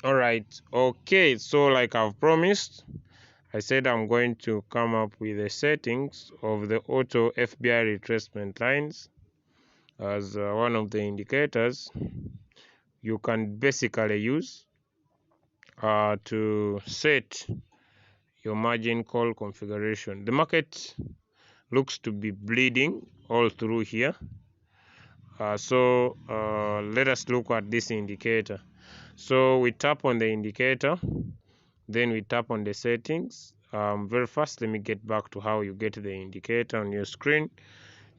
All right, okay, so like I've promised, I said I'm going to come up with the settings of the auto FBI retracement lines as one of the indicators you can basically use to set your margin call configuration. The market looks to be bleeding all through here, so let us look at this indicator. So we tap on the indicator, then we tap on the settings. Very fast, let me get back to how you get the indicator on your screen.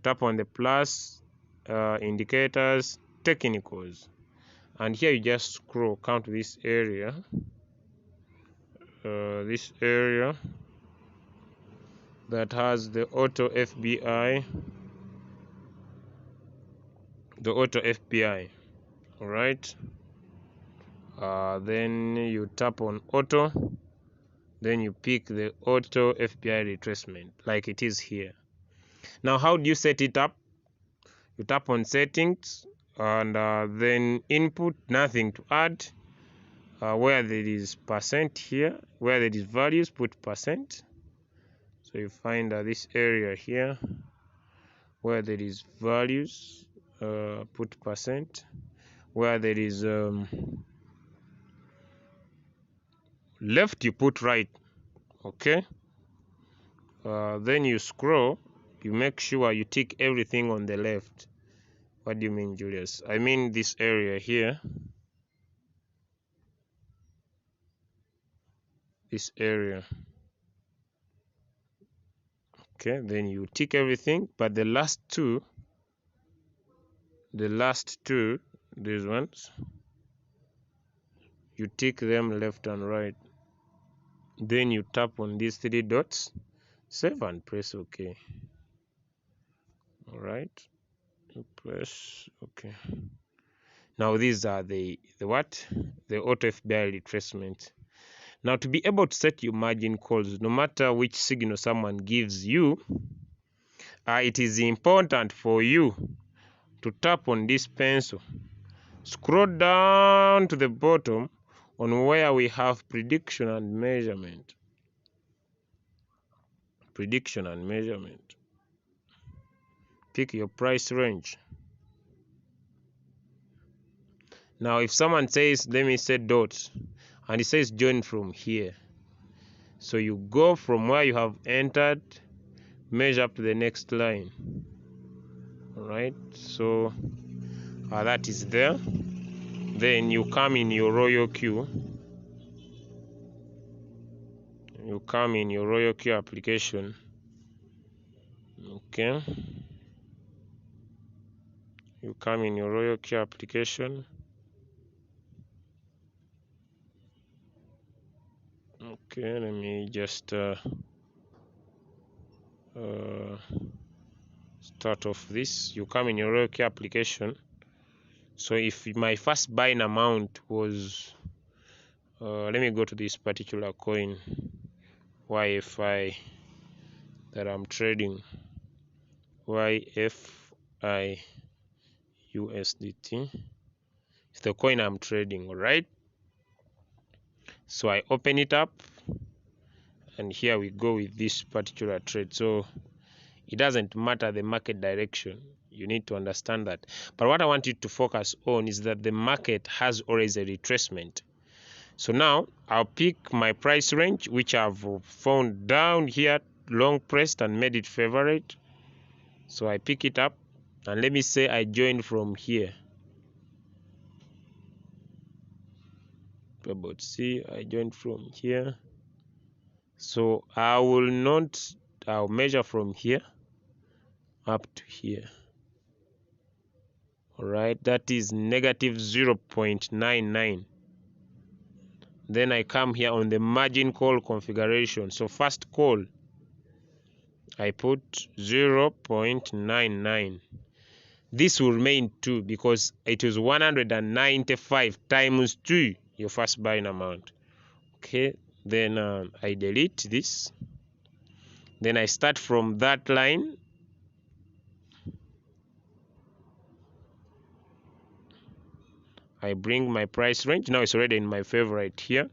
Tap on the plus, indicators, technicals, and here you just scroll, count this area, that has the auto FBI, all right. Then you tap on auto, then you pick the auto FBI retracement like it is here. Now how do you set it up? You tap on settings and then input, nothing to add. Where there is percent here, where there is values, put percent. So you find this area here where there is values, put percent. Where there is left, you put right. Okay. Then you scroll, you make sure you tick everything on the left. What do you mean, Julius? I mean this area here, this area. Okay, then you tick everything, but the last two, these ones, you tick them left and right. Then you tap on these three dots, save and press OK. All right, you press OK. Now these are the what? The auto FBI retracement. Now to be able to set your margin calls, no matter which signal someone gives you, it is important for you to tap on this pencil, scroll down to the bottom on where we have prediction and measurement. Pick your price range. Now if someone says, let me set dots, and it says join from here, so you go from where you have entered, measure up to the next line. All right, so that is there. Then you come in your royal queue. Application. Okay, you come in your royal queue application. Okay, let me just start off this. You come in your royal queue application. So if my first buying amount was let me go to this particular coin YFI that I'm trading, YFI USDT. It's the coin I'm trading, all right? So I open it up, and here we go with this particular trade. So it doesn't matter the market direction, you need to understand that. But what I want you to focus on is that the market has always a retracement. So now I'll pick my price range, which I've found down here, long pressed and made it favorite. So I pick it up, and let me say I joined from here. About see, I joined from here. So I'll measure from here up to here. All right, that is negative 0.99. Then I come here on the margin call configuration. So first call, I put 0.99. This will remain 2 because it is 195 times 2, your first buying amount. Okay, then I delete this. Then I start from that line. I bring my price range. Now it's already in my favorite here,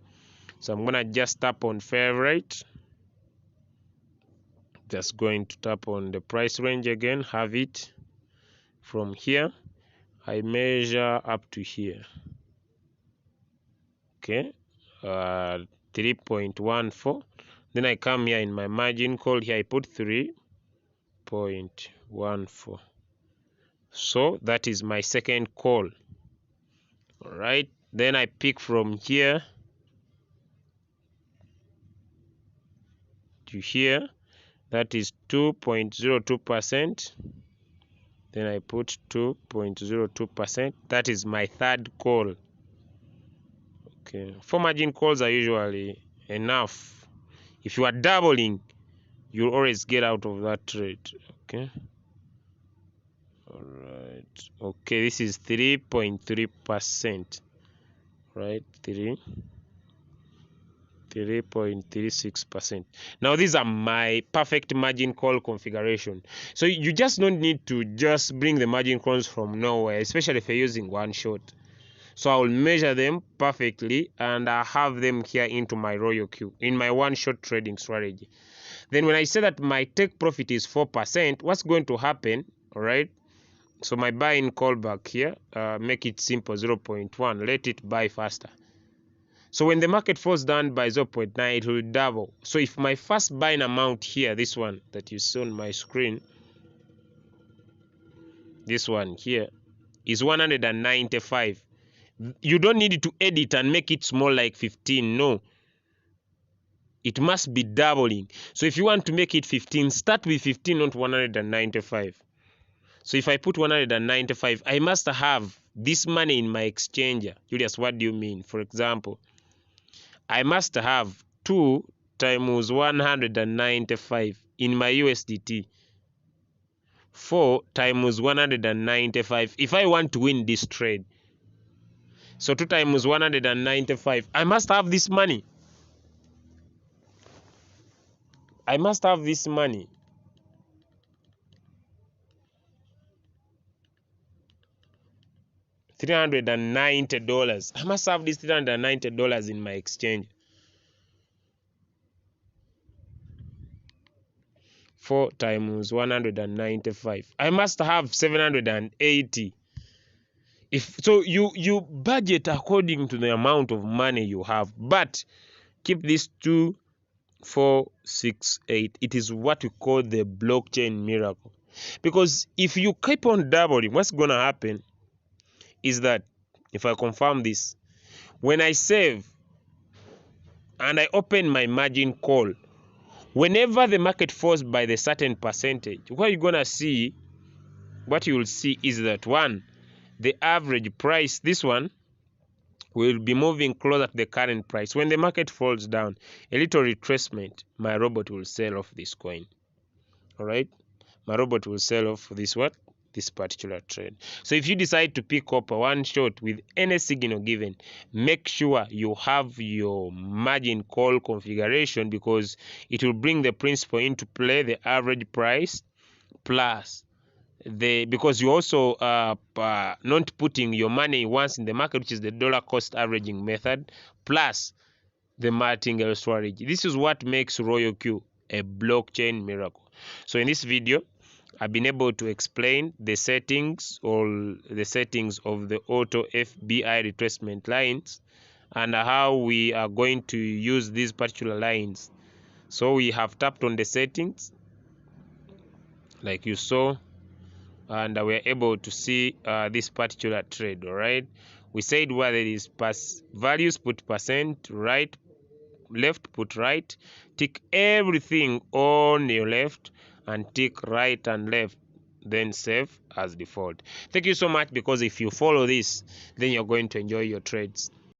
so I'm gonna just tap on favorite. Just going to tap on the price range again, have it from here. I measure up to here. Okay, 3.14. Then I come here in my margin call here, I put 3.14. So that is my second call. All right, then I pick from here to here, that is 2.02%. Then I put 2.02%. That is my third call. Okay, 4 margin calls are usually enough. If you are doubling, you'll always get out of that trade. Okay, all right. Okay, this is 3.3%. right, 3.36%. Now these are my perfect margin call configuration. So you just don't need to just bring the margin calls from nowhere, especially if you're using one shot. So I will measure them perfectly and I have them here into my RoyalQ in my one shot trading strategy. Then when I say that my take profit is 4%, what's going to happen? All right, so my buy in callback here, make it simple, 0.1, let it buy faster. So when the market falls down by 0.9, it will double. So if my first buying amount here, this one that you see on my screen, this one here is 195. You don't need to edit and make it small like 15. No, it must be doubling. So if you want to make it 15, start with 15, not 195. So if I put 195, I must have this money in my exchanger. Julius, what do you mean? For example, I must have 2 times 195 in my USDT. 4 times 195 if I want to win this trade. So 2 times 195, I must have this money. I must have this money. $390. I must have this $390 in my exchange. 4 times 195. I must have 780. If so, you budget according to the amount of money you have, but keep this 2468. It is what we call the blockchain miracle. Because if you keep on doubling, what's gonna happen is that if I confirm this, when I save and I open my margin call, whenever the market falls by the certain percentage, what you're gonna see, what you will see is that one, the average price, this one, will be moving closer to the current price. When the market falls down, a little retracement, my robot will sell off this coin. All right, my robot will sell off this what? This particular trade. So if you decide to pick up a one shot with any signal given, make sure you have your margin call configuration, because it will bring the principle into play, the average price plus because you also not putting your money once in the market, which is the dollar cost averaging method, plus the martingale strategy. This is what makes RoyalQ a blockchain miracle. So in this video, I've been able to explain the settings or the settings of the auto FBI retracement lines and how we are going to use these particular lines. So we have tapped on the settings like you saw, and we are able to see this particular trade. All right, we said where there is values, put percent, right, left, put right, tick everything on your left and tick right and left, then save as default. Thank you so much, because if you follow this, then you're going to enjoy your trades.